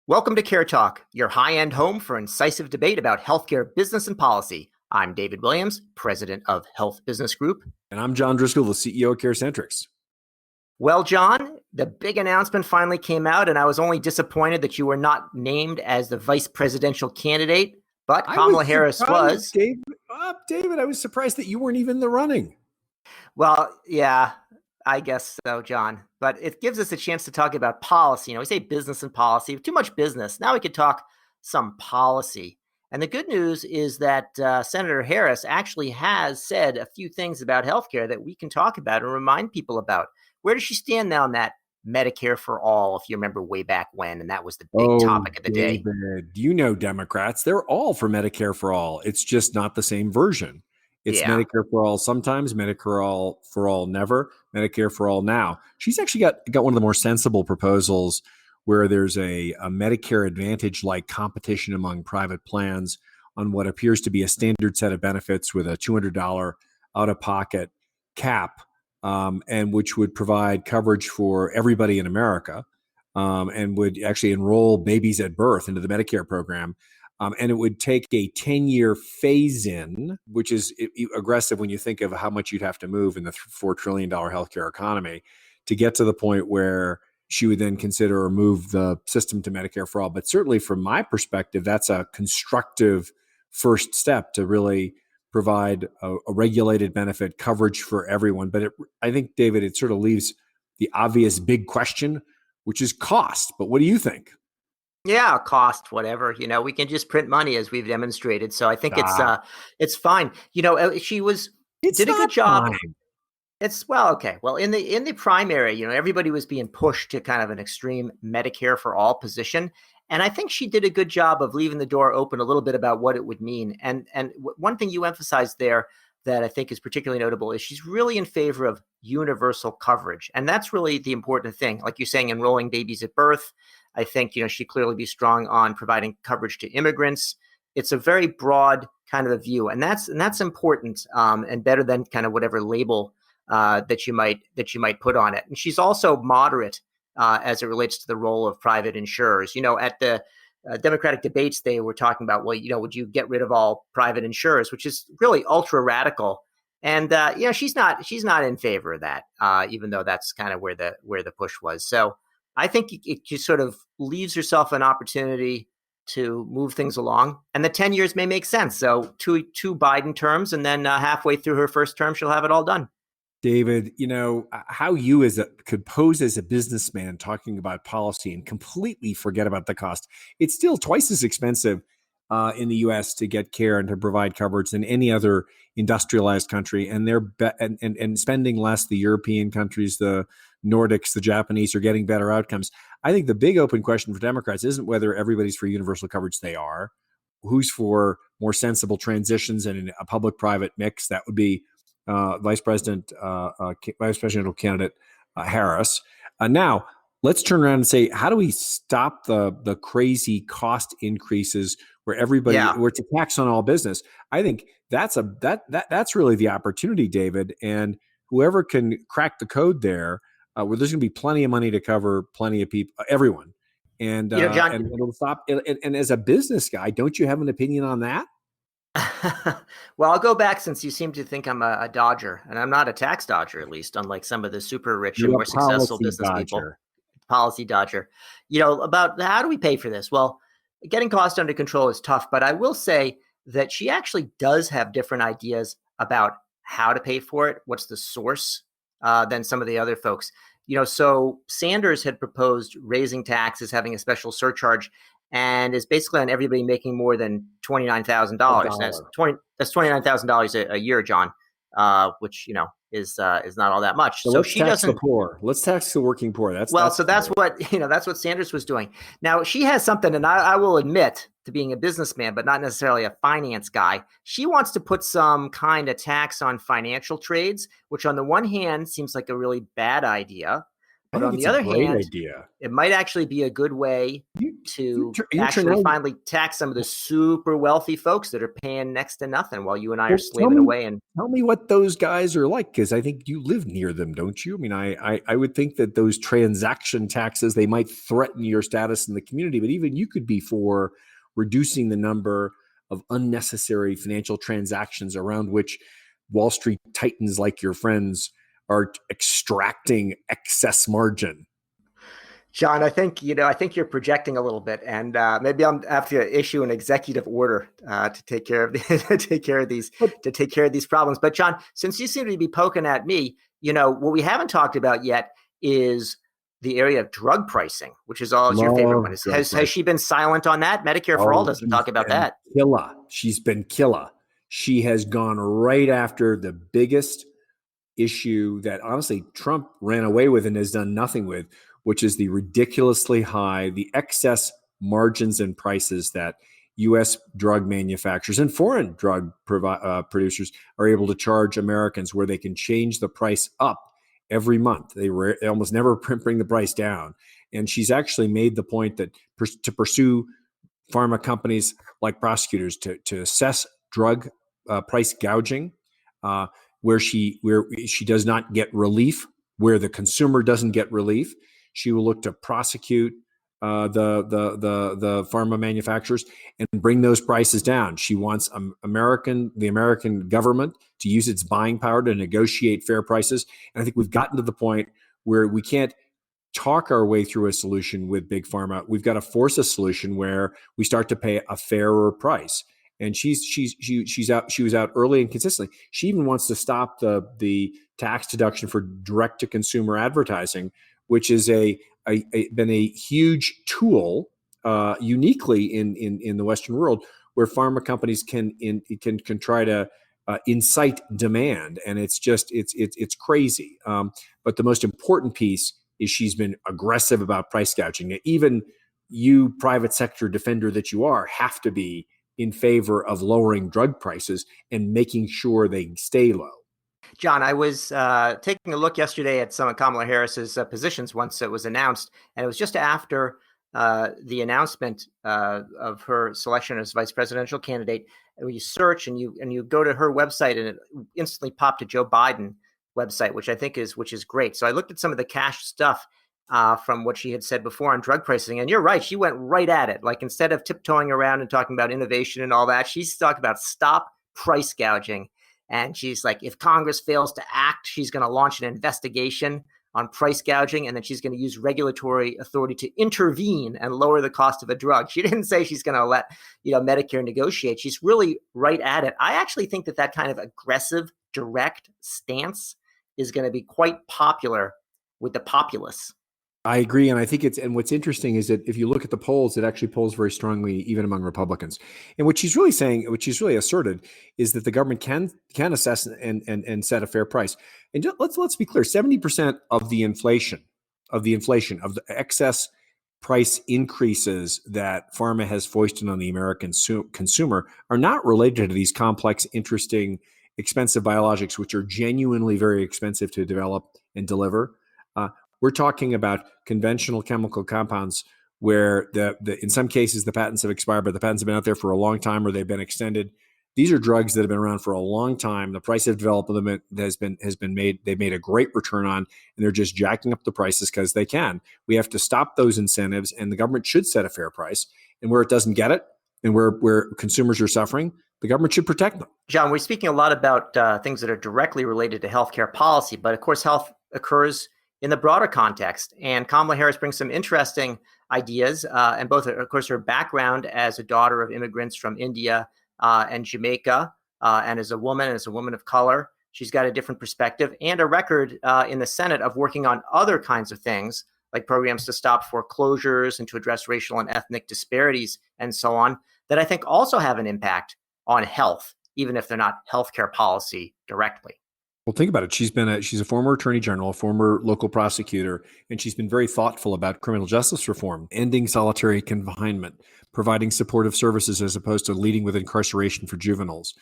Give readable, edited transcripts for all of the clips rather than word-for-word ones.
Welcome to CareTalk, your high-end home for incisive debate about healthcare business and policy. I'm David Williams, president of Health Business Group. And I'm John Driscoll, the CEO of CareCentrix. Well, John, the big announcement finally came out, and I was only disappointed that you were not named as the vice presidential candidate, but Kamala Harris was. David, I was surprised that you weren't even in the running. Well, yeah, I guess so, John. But it gives us a chance to talk about policy. We say business and policy, too much business. Now we could talk some policy. And the good news is that Senator Harris actually has said a few things about healthcare that we can talk about and remind people about. Where does she stand now on that Medicare for all, if you remember way back when? And that was the big topic of the day. You know Democrats, they're all for Medicare for all. It's just not the same version. It's Medicare for all sometimes, Medicare for all never, Medicare for all now. She's actually got one of the more sensible proposals where there's a Medicare Advantage-like competition among private plans on what appears to be a standard set of benefits with a $200 out-of-pocket cap, and which would provide coverage for everybody in America, and would actually enroll babies at birth into the Medicare program. And it would take a 10-year phase-in, which is aggressive when you think of how much you'd have to move in the $4 trillion healthcare economy to get to the point where she would then consider or move the system to Medicare for all. But certainly from my perspective, that's a constructive first step to really provide a regulated benefit coverage for everyone. But I think, David, it sort of leaves the obvious big question, which is cost. But what do you think? Yeah, cost, whatever. We can just print money as we've demonstrated. So I think it's fine. She did a good job. Fine. Okay. Well, in the primary, everybody was being pushed to kind of an extreme Medicare for all position. And I think she did a good job of leaving the door open a little bit about what it would mean. And one thing you emphasized there that I think is particularly notable is she's really in favor of universal coverage. And that's really the important thing. Like you're saying, enrolling babies at birth. I think, she'd clearly be strong on providing coverage to immigrants. It's a very broad kind of a view. And that's important, and better than kind of whatever label that you might put on it. And she's also moderate as it relates to the role of private insurers. At the Democratic debates, they were talking about, well, would you get rid of all private insurers, which is really ultra radical. And she's not in favor of that, even though that's kind of where the push was. So I think it just sort of leaves herself an opportunity to move things along, and the 10 years may make sense. So two Biden terms, and then halfway through her first term, she'll have it all done. David, how you could pose as a businessman talking about policy and completely forget about the cost. It's still twice as expensive in the U.S. to get care and to provide coverage than any other industrialized country, and they're and spending less. The European countries, the Nordics, the Japanese are getting better outcomes. I think the big open question for Democrats isn't whether everybody's for universal coverage. They are. Who's for more sensible transitions and a public-private mix? That would be vice presidential candidate Harris. Now, let's turn around and say, how do we stop the crazy cost increases where everybody, where it's a tax on all business? I think that's really the opportunity, David. And whoever can crack the code there, where there's going to be plenty of money to cover plenty of people, everyone. And John, and it'll stop. And as a business guy, don't you have an opinion on that? Well, I'll go back, since you seem to think I'm a dodger, and I'm not a tax dodger, at least, unlike some of the super rich and more successful business people. Policy dodger. About how do we pay for this? Well, getting costs under control is tough, but I will say that she actually does have different ideas about how to pay for it, what's the source, than some of the other folks. So Sanders had proposed raising taxes, having a special surcharge, and is basically on everybody making more than $29,000. That's $29,000 a year, John, which is not all that much. So she doesn't. The poor. Let's tax the working poor. That's what Sanders was doing. Now she has something, and I will admit to being a businessman, but not necessarily a finance guy. She wants to put some kind of tax on financial trades, which on the one hand seems like a really bad idea. I But think on it's the a other great hand, idea. it might actually be a good way to actually finally tax some of the super wealthy folks that are paying next to nothing while you and I are slaving away. And tell me what those guys are like, because I think you live near them, don't you? I mean, I would think that those transaction taxes, they might threaten your status in the community, but even you could be for reducing the number of unnecessary financial transactions around which Wall Street titans like your friends are extracting excess margin. John, I think you're projecting a little bit, and maybe I'm have to issue an executive order to take care of these problems. But John, since you seem to be poking at me, what we haven't talked about yet is the area of drug pricing, which is always your favorite one. Has she been silent on that? Medicare for All doesn't talk about that. She's been killer. She has gone right after the biggest issue that honestly Trump ran away with and has done nothing with, which is the ridiculously high, the excess margins and prices that U.S. drug manufacturers and foreign drug producers are able to charge Americans, where they can change the price up every month. They almost never bring the price down. And she's actually made the point that to pursue pharma companies like prosecutors to assess drug price gouging, where she does not get relief, where the consumer doesn't get relief. She will look to prosecute the pharma manufacturers and bring those prices down. She wants the American government to use its buying power to negotiate fair prices. And I think we've gotten to the point where we can't talk our way through a solution with big pharma. We've got to force a solution where we start to pay a fairer price. And she was out early and consistently. She even wants to stop the tax deduction for direct to consumer advertising, which is been a huge tool, uniquely in the Western world, where pharma companies can try to incite demand, and it's crazy. But the most important piece is she's been aggressive about price gouging. Even you, private sector defender that you are, have to be in favor of lowering drug prices and making sure they stay low. John, I was taking a look yesterday at some of Kamala Harris's positions once it was announced, and it was just after the announcement of her selection as vice presidential candidate. And you search and you go to her website, and it instantly popped to Joe Biden website, which I think is great. So I looked at some of the cash stuff from what she had said before on drug pricing, and you're right, she went right at it. Like, instead of tiptoeing around and talking about innovation and all that, she's talking about stop price gouging. And she's like, if Congress fails to act, she's going to launch an investigation on price gouging, and then she's going to use regulatory authority to intervene and lower the cost of a drug. She didn't say she's going to let Medicare negotiate. She's really right at it. I actually think that kind of aggressive, direct stance is going to be quite popular with the populace. I agree. And I think and what's interesting is that if you look at the polls, it actually polls very strongly even among Republicans. And what she's really saying, what she's really asserted, is that the government can assess and set a fair price. And let's be clear, 70% of the inflation, of the excess price increases that pharma has foisted on the American consumer are not related to these complex, interesting, expensive biologics, which are genuinely very expensive to develop and deliver. We're talking about conventional chemical compounds where in some cases the patents have expired, but the patents have been out there for a long time, or they've been extended. These are drugs that have been around for a long time. The price of development has been made. They've made a great return on, and they're just jacking up the prices because they can. We have to stop those incentives, and the government should set a fair price. And where it doesn't get it, and where consumers are suffering, the government should protect them. John, we're speaking a lot about things that are directly related to healthcare policy, but of course, health occurs in the broader context. And Kamala Harris brings some interesting ideas, and both, of course, her background as a daughter of immigrants from India and Jamaica, and as a woman of color. She's got a different perspective and a record in the Senate of working on other kinds of things, like programs to stop foreclosures and to address racial and ethnic disparities and so on, that I think also have an impact on health, even if they're not healthcare policy directly. Well, think about it. She's a former attorney general, a former local prosecutor, and she's been very thoughtful about criminal justice reform, ending solitary confinement, providing supportive services as opposed to leading with incarceration for juveniles,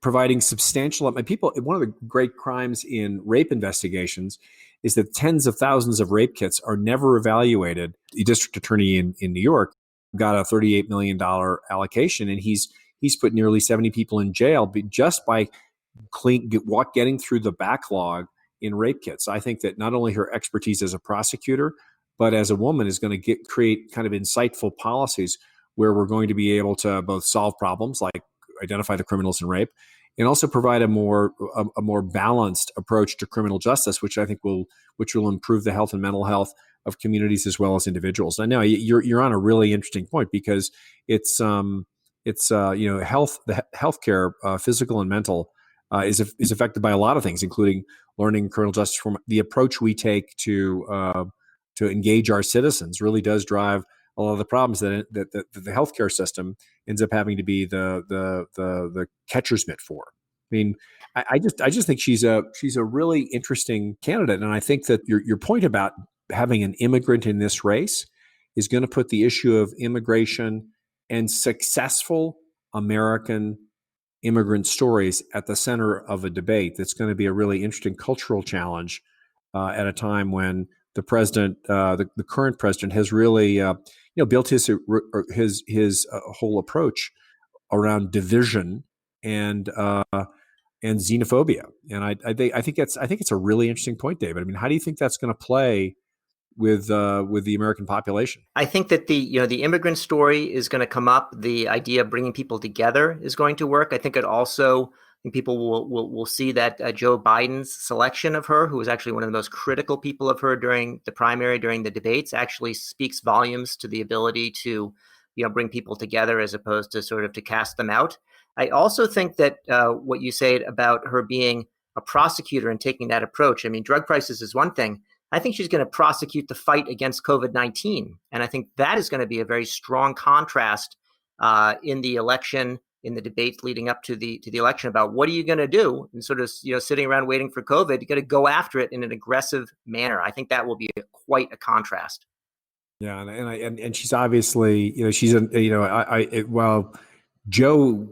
providing substantial people. One of the great crimes in rape investigations is that tens of thousands of rape kits are never evaluated. The district attorney in New York got a $38 million allocation, and he's put nearly 70 people in jail just by getting through the backlog in rape kits. I think that not only her expertise as a prosecutor, but as a woman is going to create kind of insightful policies where we're going to be able to both solve problems like identify the criminals in rape, and also provide a more balanced approach to criminal justice, which I think will improve the health and mental health of communities as well as individuals. I know you're on a really interesting point because it's health, the healthcare, physical and mental, is affected by a lot of things, including learning criminal justice reform. The approach we take to engage our citizens really does drive a lot of the problems that the healthcare system ends up having to be the catcher's mitt for. I mean, I just think she's a really interesting candidate, and I think that your point about having an immigrant in this race is going to put the issue of immigration and successful American immigrant stories at the center of a debate that's going to be a really interesting cultural challenge at a time when the president, the current president, has really built his whole approach around division and xenophobia. And I think it's a really interesting point, David. I mean, how do you think that's going to play with the American population? I think that the immigrant story is going to come up. The idea of bringing people together is going to work. I think people will see that Joe Biden's selection of her, who was actually one of the most critical people of her during the primary, during the debates, actually speaks volumes to the ability to, bring people together as opposed to sort of to cast them out. I also think that what you said about her being a prosecutor and taking that approach, I mean, drug prices is one thing. I think she's going to prosecute the fight against COVID-19. And I think that is going to be a very strong contrast in the election, in the debates leading up to the election about what are you going to do, and sort of sitting around waiting for COVID. You got to go after it in an aggressive manner. I think that will be quite a contrast. Yeah, and she's obviously she's while Joe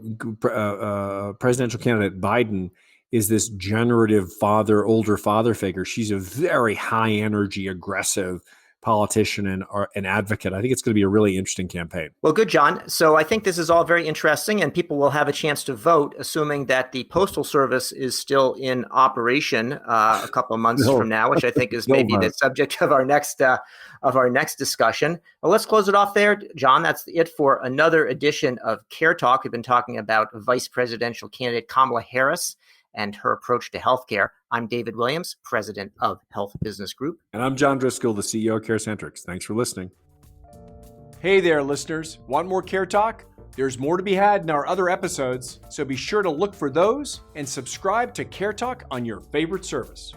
presidential candidate Biden is this generative older father figure, she's a very high energy, aggressive politician and advocate. I think it's going to be a really interesting campaign. Well, good, John. So I think this is all very interesting, and people will have a chance to vote, assuming that the Postal Service is still in operation a couple of months from now, which I think is maybe the subject of our next discussion. Well, let's close it off there, John. That's it for another edition of CareTalk. We've been talking about Vice Presidential candidate Kamala Harris and her approach to healthcare. I'm David Williams, president of Health Business Group. And I'm John Driscoll, the CEO of CareCentrix. Thanks for listening. Hey there, listeners. Want more Care Talk? There's more to be had in our other episodes, so be sure to look for those and subscribe to Care Talk on your favorite service.